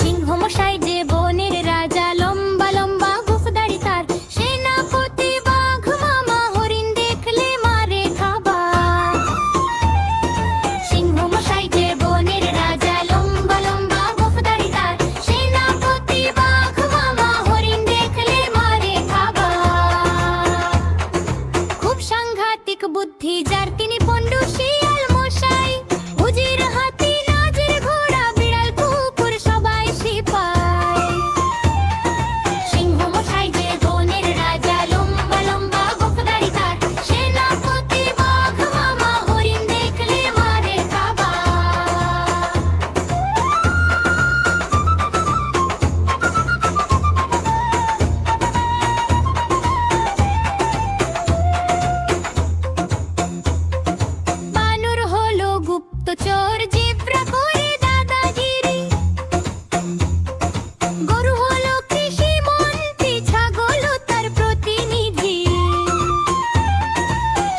সিংহ মশাই যে বনের রাজা, লম্বা লম্বা গোঁফদাড়ি তার। সেনাপতি বাঘ মামা হরিণ দেখলে মারে খাবার। সিংহ মশাই যে বনের রাজা, লম্বা লম্বা গোঁফদাড়ি তার। সেনাপতি বাঘ মামা হরিণ দেখলে মারে খাবার। খুব সাংঘাতিক বুদ্ধি যার, তিনি পণ্ডু শিয়াল মশাই। উজির হাতি, নাজির ঘোড়া, বিড়াল কুকুর সবাই সিপাই। সিংহ মশাই যে বনের রাজা, লম্বা লম্বা গোঁফদাড়ি তার। সেনাপতি বাঘ মামা হরিণ দেখলে মারে খাবার। বানর হলো গুপ্তচর, জেব্রা করে দাদাগিরি। গরু হলো কৃষি মন্ত্রী, ছাগল তার প্রতিনিধি।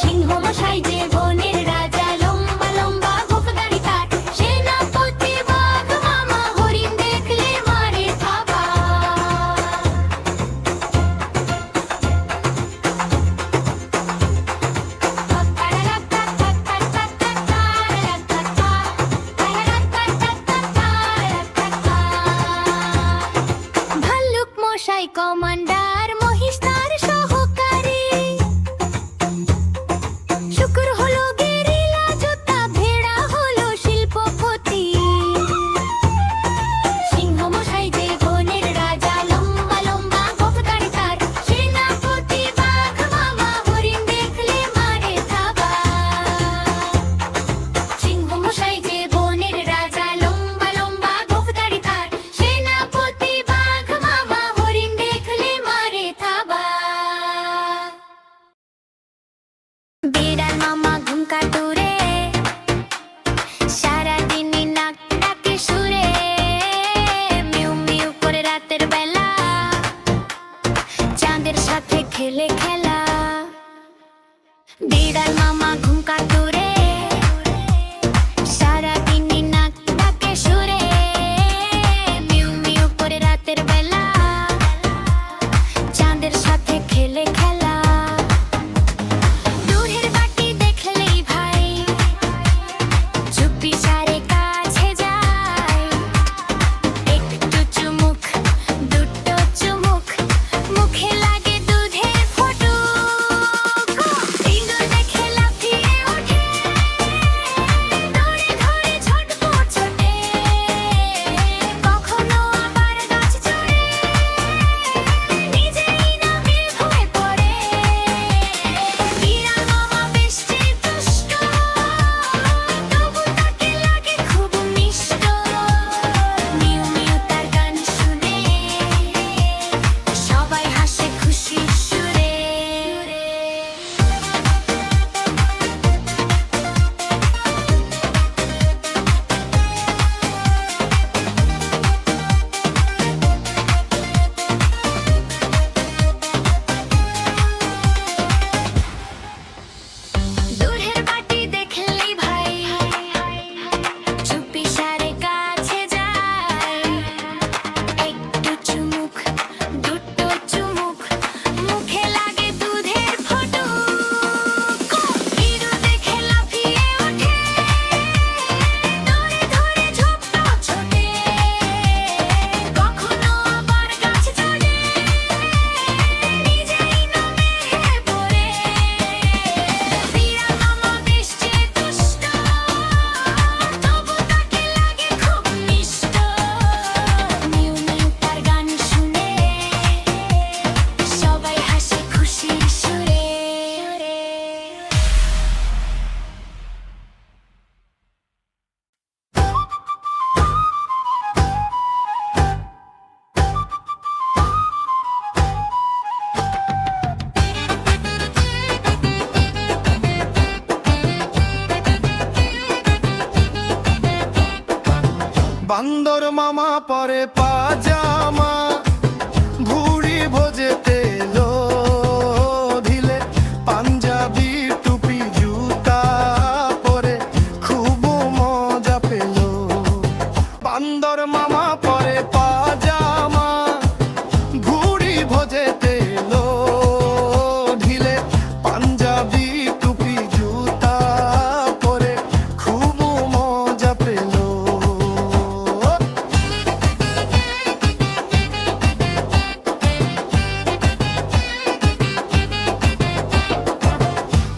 সিংহ মশাই যে বনের রাজা, লম্বা লম্বা গোঁফদাড়ি তার। সেনাপতি বাঘ মামা হরিণ দেখলে মারে খাবার। ভাল্লুক মশাই কমান্ডার, মহিষ তার সহকারী। শুকর হলো গেরিলা যোদ্ধা, ভেড়া হলো শিল্পপতি। সিংহ মশাই যে বনের রাজা, লম্বা লম্বা গোঁফদাড়ি তার। সেনাপতি বাঘ মামা হরিণ দেখলে মারে খাবার। সিংহ মশাই যে বনের রাজা, লম্বা লম্বা গোঁফদাড়ি তার। সেনাপতি বাঘ মামা হরিণ দেখলে মারে খাবার। বিড়াল মামা ঘুম কাটুরে, সারাদিনই নাক ডাকে সুরে। মিউ মিউ করে রাতের বেলা, চাঁদের সাথে খেলে খেলা। বিড়াল মামা ঘুম কাটুরে, সারাদিনই নাক ডাকে সুরে। মিউ মিউ করে রাতের বেলা, চাঁদের সাথে খেলে খেলা। দূরের বাটি দেখলেই ভাই, চুপি সারে কাছে যায়। একটু চুমুক, দুটো চুমুক, মুখে লাগে দুধের ফটক। ইঁদুর দেখে লাফিয়ে ওঠে, দৌড়ে ধরে ঝটপট ছোটে। কখনো আবার গাছ চড়ে, নিজেই না বের হয়ে পড়ে। বিড়াল মামা বেশ যে দুষ্ট, তবু তাকে লাগে খুব মিষ্ট। মিউ মিউ তার গান শুনে, সবাই হাসে খুশির সুরে। দূরের বাটি দেখলেই ভাই, চুপি সারে কাছে যায়। একটু চুমুক, দুটো চুমুক, মুখে লাগে দুধের ফটক। ইঁদুর দেখে লাফিয়ে ওঠে, দৌড়ে ধরে ঝটপট ছোটে। কখনো আবার গাছ চড়ে, নিজেই না বের হয়ে পড়ে। বিড়াল মামা বেশ যে দুষ্ট, তবু তাকে লাগে খুব মিষ্ট। মিউ মিউ তার গান শুনে, সবাই হাসে খুশির সুরে। বান্দর মামা পরে পাজামা, ভুড়ি ভোজে তেল ঢিলে।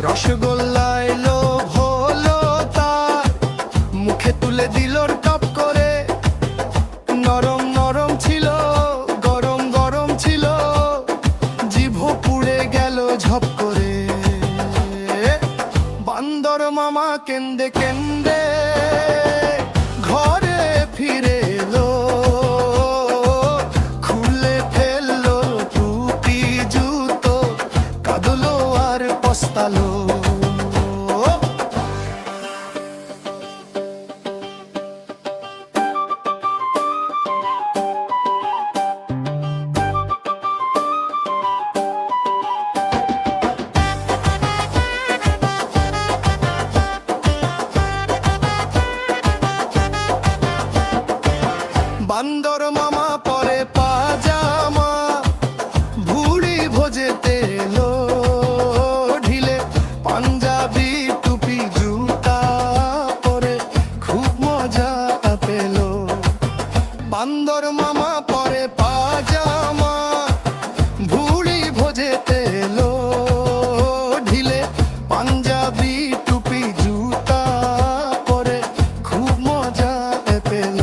রসগোল্লায় লোভ হলো তার, মুখে তুলে দিল টপ করে। নরম নরম ছিল, গরম গরম ছিল, জিভো পুড়ে গেল ঝপ করে। বান্দর মামা কেন্দে কেন্দে ঘরে ফিরে এলো, খুলে ফেললো টুপি জুতো, কাঁদলো আর পস্তালো। বান্দর মামা পরে পাজামা, ভুড়ি ভোজেতে এলো, ঢিলে পাঞ্জাবি টুপি জুতা পরে খুব মজা পেল। বান্দর মামা পরে পাজামা, ভুড়ি ভোজেতে এলো, ঢিলে পাঞ্জাবি টুপি জুতা পরে খুব মজা পেল।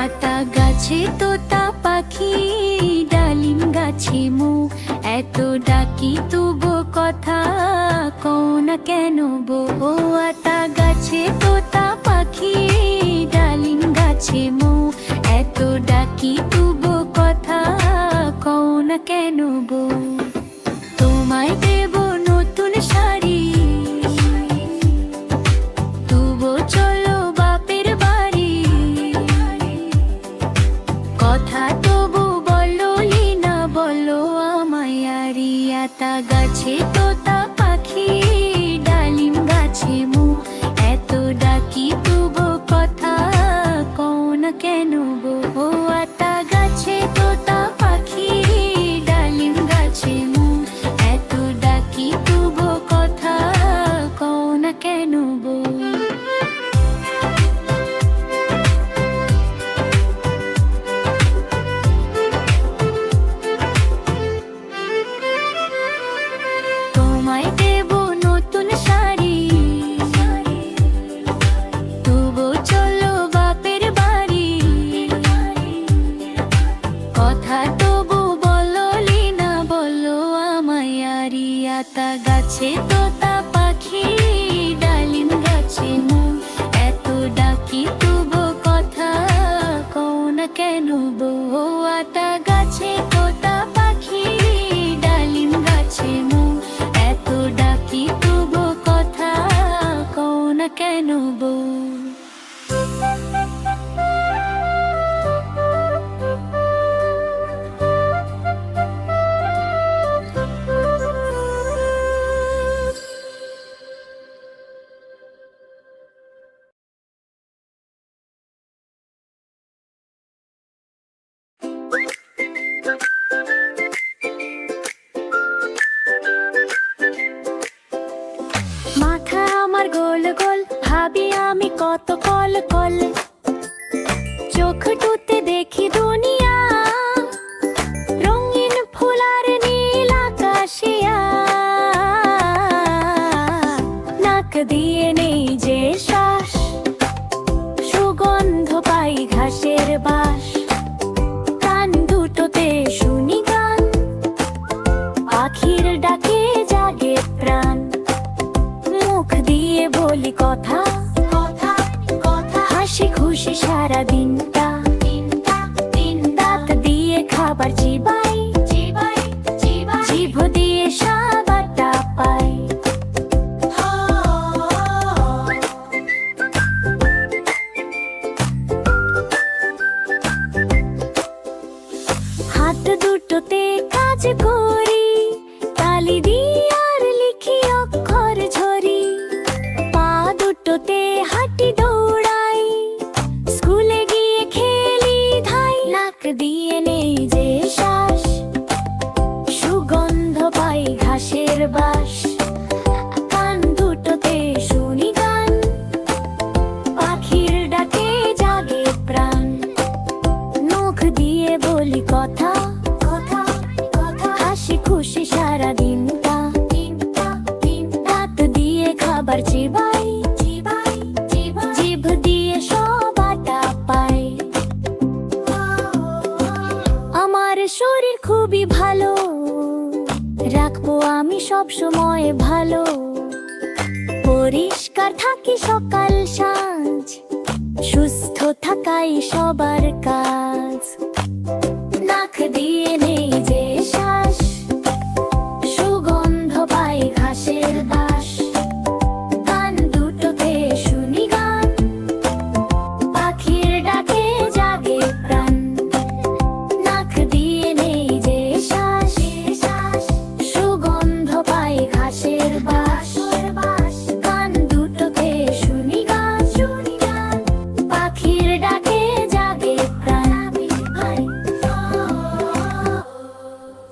আতা গাছে তোতা পাখি, ডালিম গাছে মু, এত ডাকি তবু কথা কও না কেন বো। আতা গাছে তোতা পাখি, ডালিম গাছে মু, এত ডাকি তবু কথা কও না কেন বো। তোমায় দেব নতুন শাড়ি, তবু চলো বাপের বাড়ি, কথা তবু বললি না বলো আমায় আরি। আতা গাছে তোতা পাখি, ডালিম গাছে মু, এত ডাকি তবু কথা কও না কেন বো। আতা গাছে তোতা পাখি, ডালিম গাছে মু, এত ডাকি তবু কথা কও না কেন বো। তোমায় দেব নতুন শাড়ি, তবু চলো বাপের বাড়ি, কথা তবু বললি না বলো আমায় আরি। আতা গাছে তোতা পাখি, ডালিম গাছে মু, এত ডাকি তবু কথা কও না কেন বো। আতা গাছে তোতা পাখি, ডালিম গাছে মু, এত ডাকি তবু কথা কও না কেন বো। মাথা আমার গোল গোল, ভাবি আমি কত কল কল, চোখ টুতে দেখি দুনিয়া, রঙিন ফুলার নীল আকাশিয়া, নাক দিয়ে নেই যে শ্বাস, সুগন্ধ পাই ঘাসের বাস, কান দুটোতে শুনি গান, পাখির ডাকে জাগে প্রাণ, মুখ দিয়ে বলি কথা কথা কথা, হাসি খুশি সারা দিনটা, দাঁত দিয়ে খাবার চিবাই চিবাই চিবাই, জিভ দিয়ে সাবারটা পাই। হাত দুটোতে কাজ করি, তালি দিয়ে আর লিখি অক্ষর ঝরি, পা দুটোতে হাঁটি দৌড়াই, স্কুলে গিয়ে খেলি ধাই, নাক দিয়ে নেই যে শ্বাস, সুগন্ধ পাই ঘাসের বাস। কান দুটোতে শুনি গান, পাখির ডাকে জাগে প্রাণ। মুখ দিয়ে বলি কথা, হাসি খুশি সারা দিনটা। দাঁত দিয়ে খাবার চিবাই, জিভ দিয়ে সব আটা পাই। আমার শরীর খুবই ভালো, রাখবো আমি সব সময় ভালো। পরিষ্কার থাকি সকাল সাঁঝ, সুস্থ থাকাই সবার কাজ। নাক দিয়ে নেই যে শ্বাস, সুগন্ধ পাই ঘাসের বাস। কান দুটোতে শুনি গান, পাখির ডাকে জাগে প্রাণ। নাক দিয়ে নেই যে শ্বাস, সুগন্ধ পাই ঘাসের বাস। কান দুটোতে শুনি গান, পাখির ডাকে জাগে প্রাণ।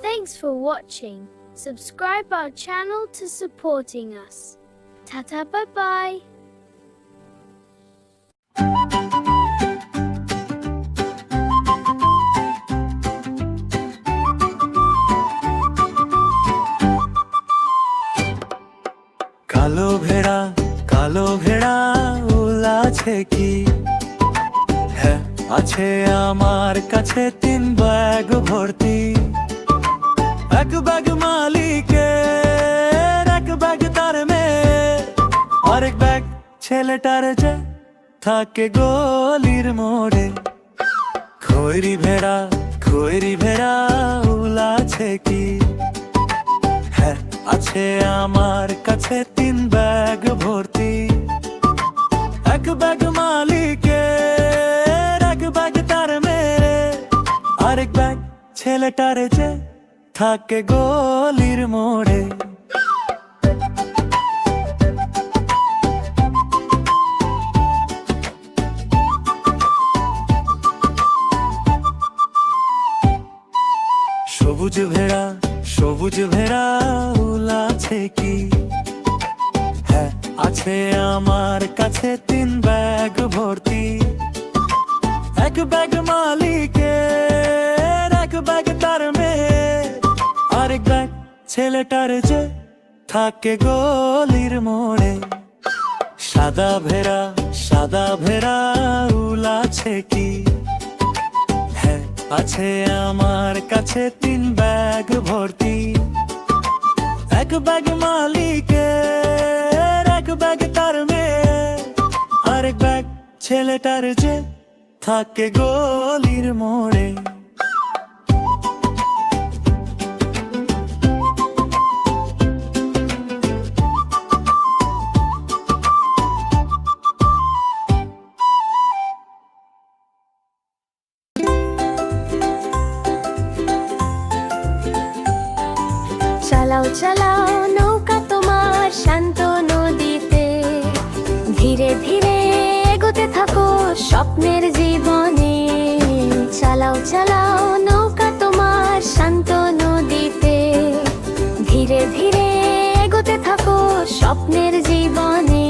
Thanks for watching. Subscribe our channel to supporting us. Tata bye bye. কালো ভেড়া উল আছে কি? হ্যাঁ আছে আমার কাছে 3 ব্যাগ ভর্তি। এক ব্যাগ মালিকের, এক ব্যাগ তার মেয়ের, আরেক ব্যাগ ছেলেটার যে থাকে গলির মোড়ে। খৈরি ভেড়া উল আছে কি? হ্যাঁ আছে আমার কাছে 3 ব্যাগ ভর্তি। এক ব্যাগ মালিকের, এক ব্যাগ তার মেয়ের, আরেক ব্যাগ ছেলেটার যে থাকে গলির মোড়ে। সবুজ ভেড়া উল আছে কি? হ্যাঁ আছে আমার কাছে 3 ব্যাগ ভর্তি। এক ব্যাগ মালিকের, এক ব্যাগ তার মেয়ের, আরেক ব্যাগ ছেলেটার যে থাকে গলির মোড়ে। সাদা ভেড়া উল আছে কি? হ্যাঁ আছে আমার কাছে 3 ব্যাগ ভর্তি। এক ব্যাগ মালিকের, এক ব্যাগ তার মেয়ের, আরেক ব্যাগ ছেলেটার যে থাকে গলির মোড়ে। চালাও নৌকা তোমার শান্ত নদীতে। ধীরে ধীরে এগোতে থাকো স্বপ্নের জীবনে। চালাও নৌকা তোমার শান্ত নদীতে। ধীরে ধীরে এগোতে থাকো স্বপ্নের জীবনে।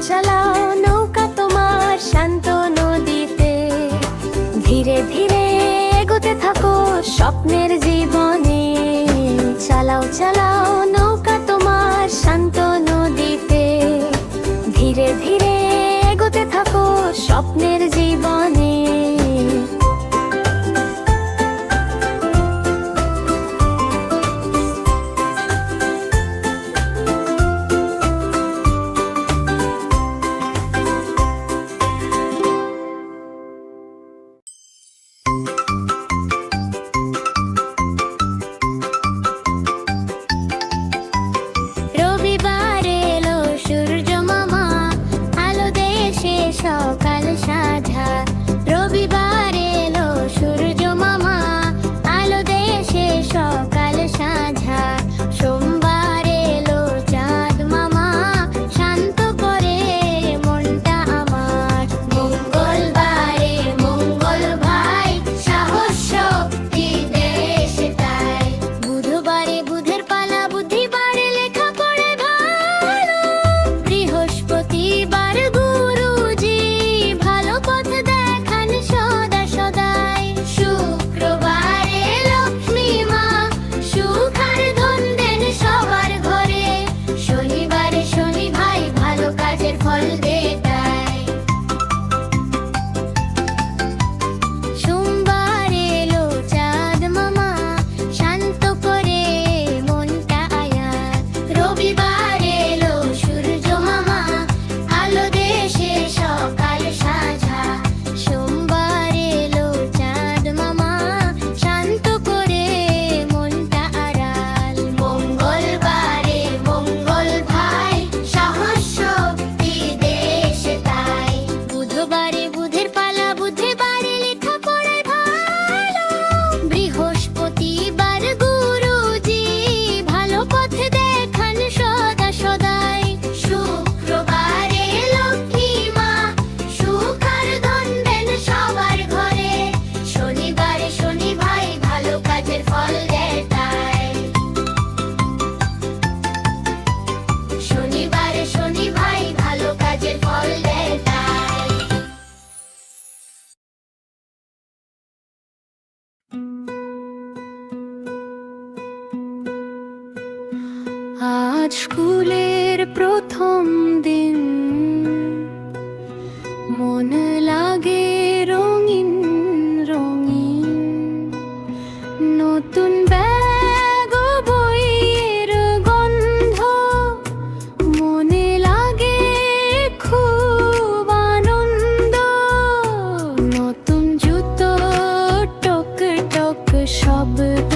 চালাও নৌকা তোমার শান্ত নদীতে। ধীরে ধীরে এগোতে থাকো স্বপ্নের জীবনে। চালাও নৌকা তোমার শান্ত নদীতে। ধীরে ধীরে এগোতে থাকো স্বপ্নের জীবনে। আজ স্কুলের প্রথম দিন, মন লাগে রঙিন রঙিন, নতুন ব্যাগ ও বইয়ের গন্ধ, মনে লাগে খুব আনন্দ, নতুন জুতো টক টক শব্দ,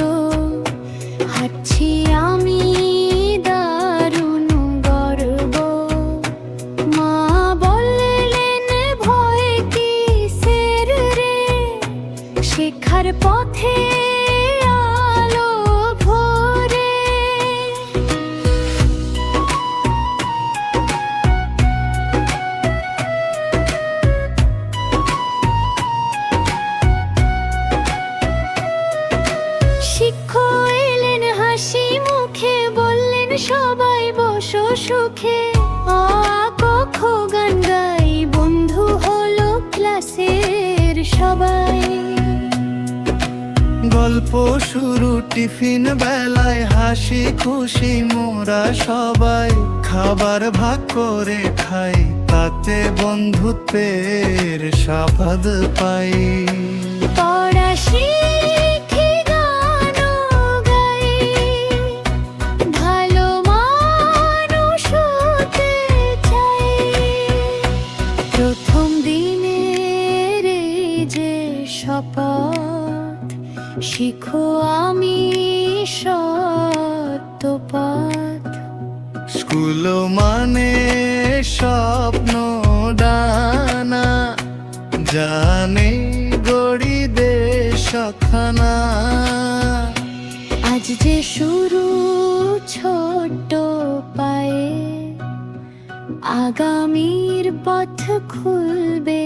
হাঁটছি আমি দারুণ গর্ব, মা বললেন ভয় কিসের রে, শেখার পথে আলো ভরে। শিক্ষক এলেন হাসি মুখে, বললেন সবাই বসো সুখে, অ আ ক খ গান গাই, বন্ধু হলো ক্লাসের সবাই। গল্প শুরু টিফিন বেলায়, হাসি খুশি মোরা সবাই, খাবার ভাগ করে খাই, তাতে বন্ধুত্বের স্বাদ পাই। পড়া শিখি গানও গাই, ভালো মানুষ হতে চাই। প্রথম দিনের এই যে শপথ, শিখো আমি সত্য পথ। স্কুল মানে স্বপ্ন ডানা, জানে গড়ি দেশখানা। আজ যে শুরু ছোট্ট পায়ে, আগামীর পথ খুলবে